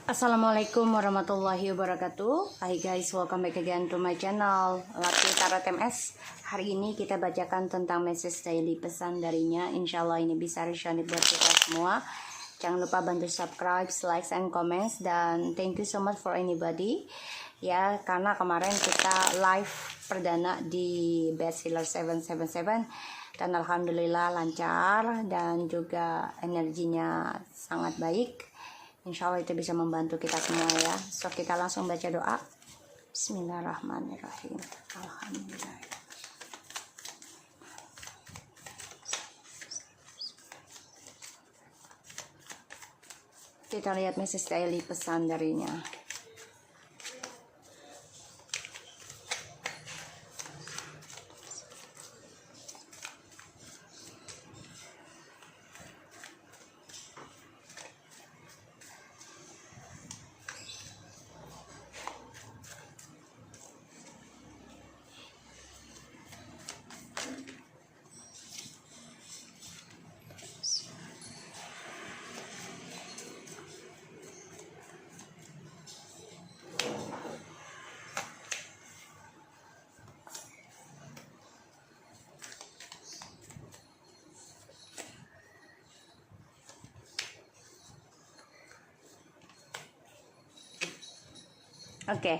Assalamualaikum warahmatullahi wabarakatuh. Hi guys, welcome back again to my channel Lati Tarot MS. Hari ini kita bacakan tentang message daily pesan darinya. Insya Allah ini bisa resonate buat kita semua. Jangan lupa bantu subscribe, likes, and comments. Dan thank you so much for anybody. Ya, karena kemarin kita live perdana di Bestseller 777. Dan alhamdulillah lancar dan juga energinya sangat baik. Insya Allah itu bisa membantu kita semua ya. So kita langsung baca doa. Bismillahirrahmanirrahim. Alhamdulillah. Kita lihat message daily pesan darinya. Oke,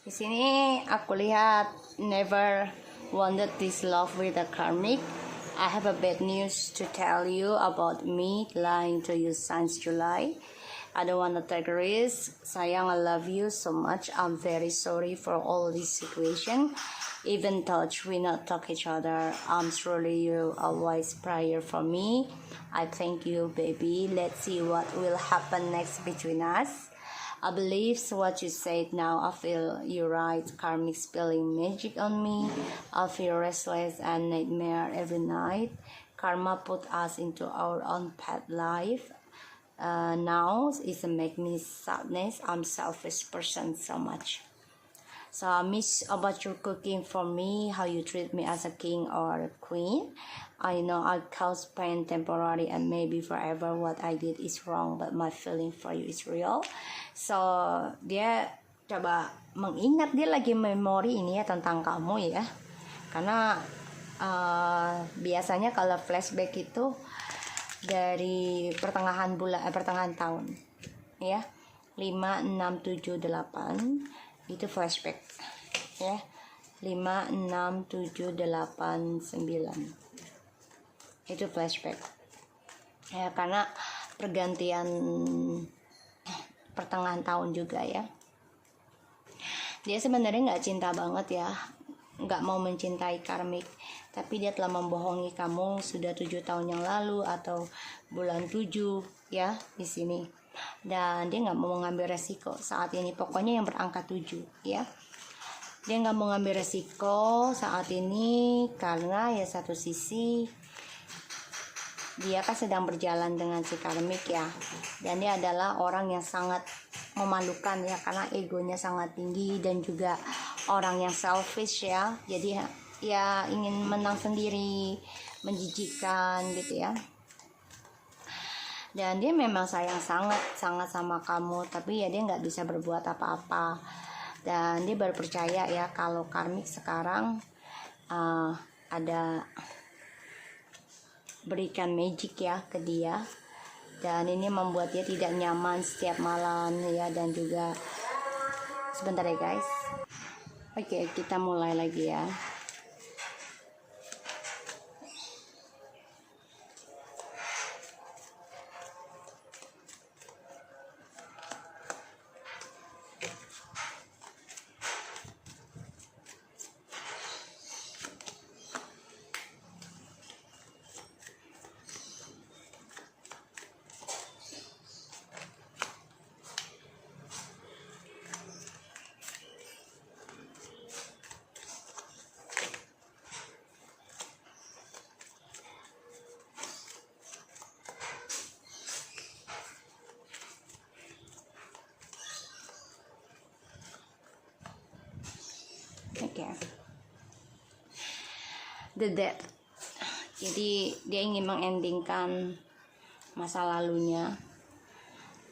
di sini aku lihat never wanted this love with a karmic. I have a bad news to tell you about me lying to you since July. I don't wanna take a risk. Sayang, I love you so much. I'm very sorry for all this situation. Even though we not talk each other, I'm truly you always prayer for me. I thank you, baby. Let's see what will happen next between us. I believe what you said now. I feel you're right. Karmic spilling magic on me. I feel restless and nightmare every night. Karma put us into our own path life. Now it's make me sadness. I'm selfish person so much. So I miss about your cooking for me, how you treat me as a king or a queen. I know I cause pain temporary and maybe forever. What I did is wrong, but my feeling for you is real. So dia coba mengingat, dia lagi memori ini ya tentang kamu ya. Karena biasanya kalau flashback itu dari pertengahan tahun ya. 5, 6, 7, 8 itu flashback ya. 5, 6, 7, 8, 9 itu flashback ya, karena pergantian pertengahan tahun juga ya. Dia sebenarnya nggak cinta banget ya, nggak mau mencintai karmik, tapi dia telah membohongi kamu sudah 7 tahun yang lalu atau bulan 7 ya di sini. Dan dia nggak mau mengambil resiko saat ini, pokoknya yang berangka 7 ya. Dia nggak mau ngambil resiko saat ini karena ya satu sisi dia kan sedang berjalan dengan si karmik ya, dan dia adalah orang yang sangat memalukan ya, karena egonya sangat tinggi dan juga orang yang selfish ya, jadi ya ingin menang sendiri, menjijikkan gitu ya. Dan dia memang sayang sangat sama kamu, tapi ya dia nggak bisa berbuat apa-apa. Dan dia baru percaya ya kalau karmik sekarang ada berikan magic ya ke dia, dan ini membuat dia tidak nyaman setiap malam ya. Dan juga sebentar ya guys. Oke, kita mulai lagi ya. Oke. The Death. Jadi dia ingin mengendingkan masa lalunya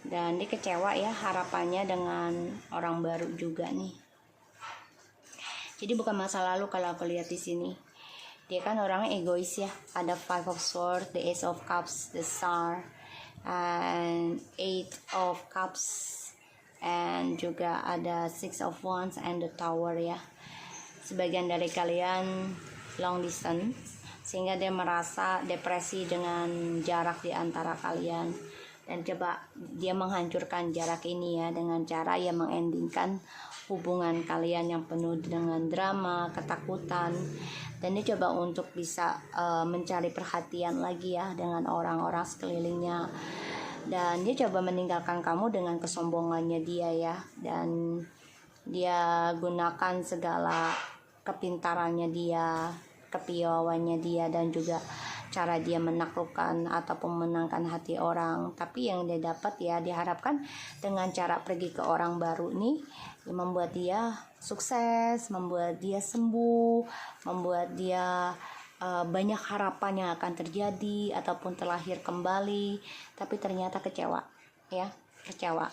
dan dia kecewa ya harapannya dengan orang baru juga nih. Jadi bukan masa lalu kalau aku lihat di sini. Dia kan orangnya egois ya. Ada Five of Swords, the Ace of Cups, the Star, and Eight of Cups, and juga ada Six of Wands and the Tower ya. Sebagian dari kalian long distance, sehingga dia merasa depresi dengan jarak di antara kalian, dan coba dia menghancurkan jarak ini ya dengan cara ya mengendingkan hubungan kalian yang penuh dengan drama, ketakutan, dan dia coba untuk bisa mencari perhatian lagi ya dengan orang-orang sekelilingnya, dan dia coba meninggalkan kamu dengan kesombongannya dia ya, dan dia gunakan segala kepintarannya dia, kepiawaiannya dia, dan juga cara dia menaklukkan ataupun menangkan hati orang. Tapi yang dia dapat ya diharapkan dengan cara pergi ke orang baru nih membuat dia sukses, membuat dia sembuh, membuat dia banyak harapan yang akan terjadi ataupun terlahir kembali. Tapi ternyata kecewa ya, kecewa.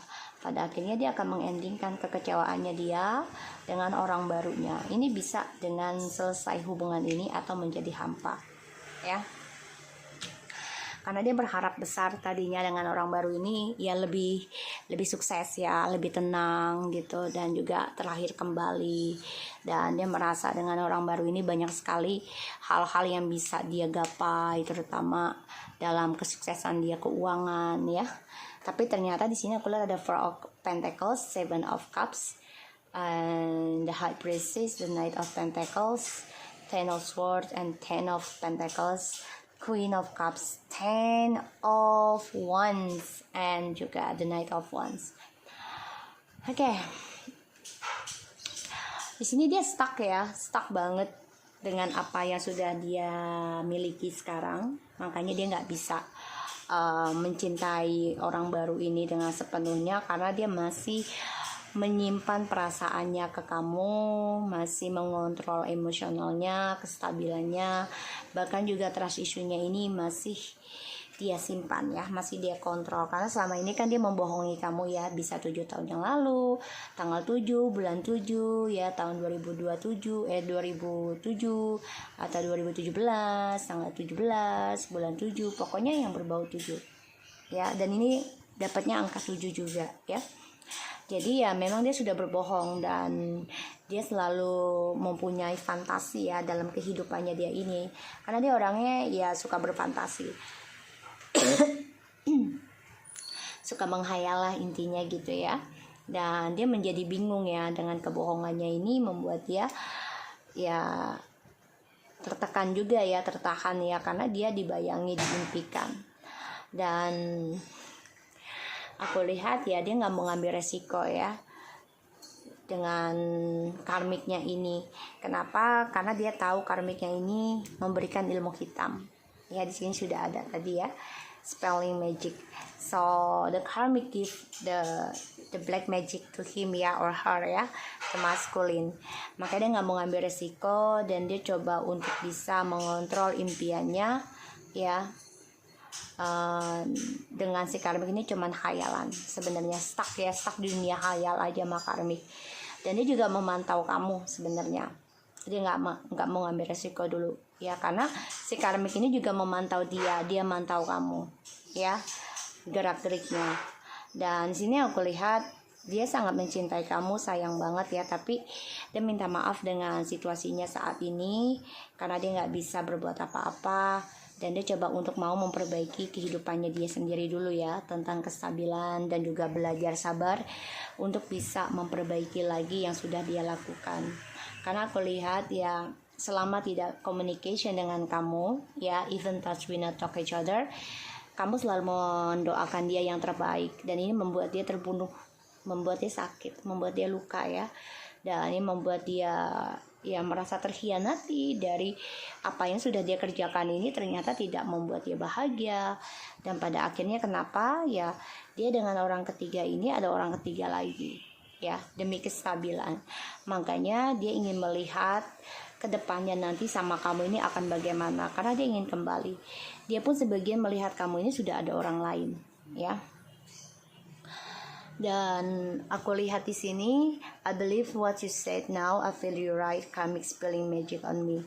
Pada akhirnya dia akan mengendingkan kekecewaannya dia dengan orang barunya. Ini bisa dengan selesai hubungan ini atau menjadi hampa ya, karena dia berharap besar tadinya dengan orang baru ini ya lebih sukses ya, lebih tenang gitu, dan juga terlahir kembali, dan dia merasa dengan orang baru ini banyak sekali hal-hal yang bisa dia gapai, terutama dalam kesuksesan dia keuangan ya. Tapi ternyata di sini aku lihat ada Four of Pentacles, Seven of Cups, and the High Priestess, the Knight of Pentacles, Ten of Swords, and Ten of Pentacles, Queen of Cups, Ten of Wands, and juga the Knight of Wands. Oke. Di sini dia stuck ya, stuck banget dengan apa yang sudah dia miliki sekarang. Makanya dia nggak bisa mencintai orang baru ini dengan sepenuhnya, karena dia masih menyimpan perasaannya ke kamu, masih mengontrol emosionalnya, kestabilannya, bahkan juga trust issue-nya ini masih dia simpan ya, masih dia kontrol, karena selama ini kan dia membohongi kamu ya, bisa 7 tahun yang lalu, tanggal 7 bulan 7 ya, tahun 2007 atau 2017 tanggal 17 bulan 7, pokoknya yang berbau 7 ya, dan ini dapatnya angka 7 juga ya. Jadi ya memang dia sudah berbohong, dan dia selalu mempunyai fantasi ya dalam kehidupannya dia ini, karena dia orangnya ya suka berfantasi. Suka menghayal lah intinya gitu ya, dan dia menjadi bingung ya dengan kebohongannya ini, membuat dia ya tertekan juga ya, tertahan ya, karena dia dibayangi, diimpikan. Dan aku lihat ya dia nggak mau ngambil resiko ya dengan karmiknya ini. Kenapa? Karena dia tahu karmiknya ini memberikan ilmu hitam ya. Di sini sudah ada tadi ya, spelling magic. So the karmic give the black magic to him ya, or her ya, the masculine. Makanya dia nggak mau ngambil resiko, dan dia coba untuk bisa mengontrol impiannya ya. Dengan si karmik ini cuman khayalan sebenarnya, stuck di dunia khayal aja sama karmik. Dan dia juga memantau kamu sebenarnya, dia nggak mau ngambil resiko dulu ya, karena si karmik ini juga memantau dia mantau kamu ya, gerak geriknya. Dan di sini aku lihat dia sangat mencintai kamu, sayang banget ya, tapi dia minta maaf dengan situasinya saat ini karena dia nggak bisa berbuat apa-apa. Dan dia coba untuk mau memperbaiki kehidupannya dia sendiri dulu ya, tentang kestabilan, dan juga belajar sabar untuk bisa memperbaiki lagi yang sudah dia lakukan. Karena aku lihat ya, selama tidak communication dengan kamu ya, even touch we not talk each other, kamu selalu mendoakan dia yang terbaik, dan ini membuat dia terbunuh, membuat dia sakit, membuat dia luka ya, dan ini membuat dia ya merasa terkhianati dari apa yang sudah dia kerjakan ini, ternyata tidak membuat dia bahagia. Dan pada akhirnya kenapa ya, dia dengan orang ketiga ini, ada orang ketiga lagi ya, demi kestabilan. Makanya dia ingin melihat ke depannya nanti sama kamu ini akan bagaimana, karena dia ingin kembali. Dia pun sebagian melihat kamu ini sudah ada orang lain ya. Dan aku lihat di sini, I believe what you said now, I feel you right, karmic spilling magic on me.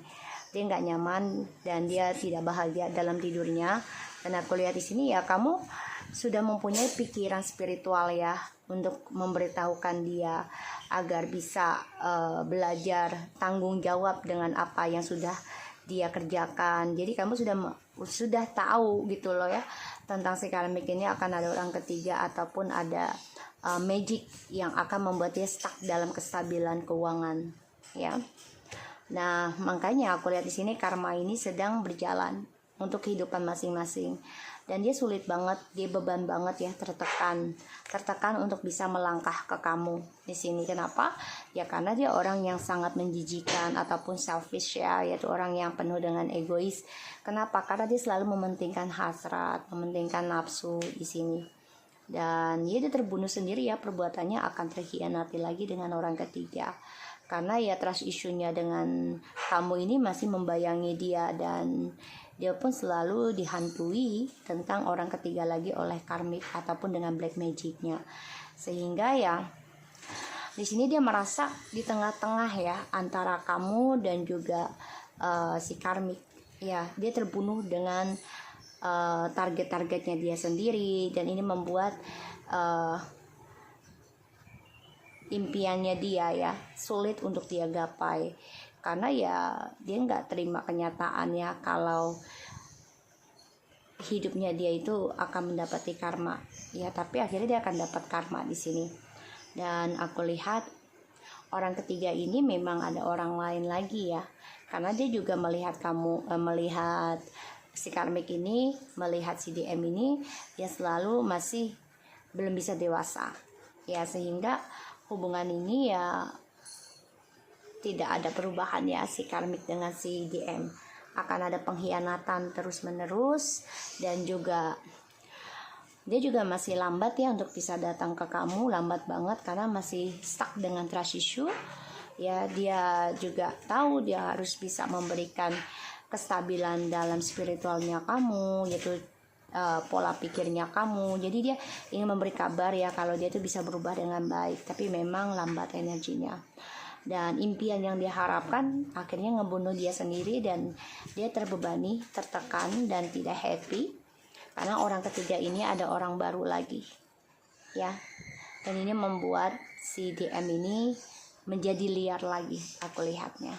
Dia nggak nyaman dan dia tidak bahagia dalam tidurnya. Dan aku lihat di sini ya, kamu sudah mempunyai pikiran spiritual ya, untuk memberitahukan dia agar bisa belajar tanggung jawab dengan apa yang sudah dia kerjakan. Jadi kamu sudah tahu gitu loh ya, tentang si karmik ini akan ada orang ketiga ataupun ada magic yang akan membuat dia stuck dalam kestabilan keuangan ya. Nah, makanya aku lihat di sini karma ini sedang berjalan untuk kehidupan masing-masing. Dan dia sulit banget, dia beban banget ya, tertekan untuk bisa melangkah ke kamu di sini. Kenapa? Ya karena dia orang yang sangat menjijikan ataupun selfish ya, yaitu orang yang penuh dengan egois. Kenapa? Karena dia selalu mementingkan hasrat, mementingkan nafsu di sini. Dan dia terbunuh sendiri ya, perbuatannya akan terkhianati lagi dengan orang ketiga. Karena ya trust issue-nya dengan kamu ini masih membayangi dia, dan dia pun selalu dihantui tentang orang ketiga lagi oleh karmik ataupun dengan black magic-nya. Sehingga ya di sini dia merasa di tengah-tengah ya antara kamu dan juga si karmik. Ya, dia terbunuh dengan target-targetnya dia sendiri, dan ini membuat impiannya dia ya sulit untuk dia gapai. Karena ya dia nggak terima kenyataannya kalau hidupnya dia itu akan mendapati karma ya, tapi akhirnya dia akan dapat karma di sini. Dan aku lihat orang ketiga ini memang ada orang lain lagi ya, karena dia juga melihat kamu, melihat si karmik ini, melihat si DM ini, dia selalu masih belum bisa dewasa ya, sehingga hubungan ini ya tidak ada perubahan ya, si karmik dengan si DM akan ada pengkhianatan terus menerus. Dan juga dia juga masih lambat ya untuk bisa datang ke kamu, lambat banget karena masih stuck dengan trust issue ya. Dia juga tahu dia harus bisa memberikan kestabilan dalam spiritualnya kamu, yaitu pola pikirnya kamu. Jadi dia ingin memberi kabar ya kalau dia itu bisa berubah dengan baik, tapi memang lambat energinya. Dan impian yang dia harapkan akhirnya ngebunuh dia sendiri, dan dia terbebani, tertekan, dan tidak happy karena orang ketiga ini ada orang baru lagi ya. Dan ini membuat si DM ini menjadi liar lagi aku lihatnya.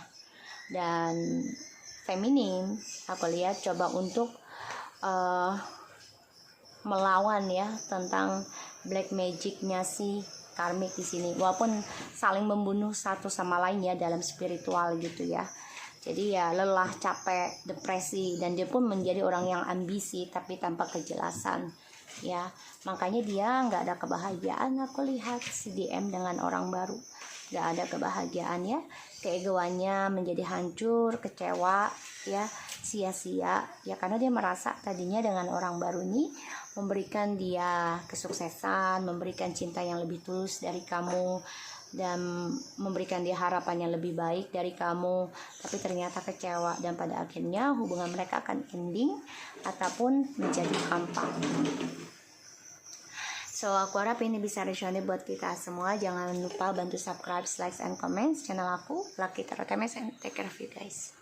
Dan feminin aku lihat coba untuk melawan ya tentang black magicnya si karmik di sini, walaupun saling membunuh satu sama lain ya dalam spiritual gitu ya. Jadi ya lelah, capek, depresi, dan dia pun menjadi orang yang ambisi tapi tanpa kejelasan ya. Makanya dia nggak ada kebahagiaan, aku lihat si DM dengan orang baru nggak ada kebahagiaan ya. Keegoannya menjadi hancur, kecewa ya, sia-sia ya, karena dia merasa tadinya dengan orang baru ini memberikan dia kesuksesan, memberikan cinta yang lebih tulus dari kamu, dan memberikan dia harapan yang lebih baik dari kamu, tapi ternyata kecewa, dan pada akhirnya hubungan mereka akan ending ataupun menjadi hampa. So aku harap ini bisa resonate buat kita semua. Jangan lupa bantu subscribe, like, and comment channel aku, Lucky Tarot MS, and take care of you guys.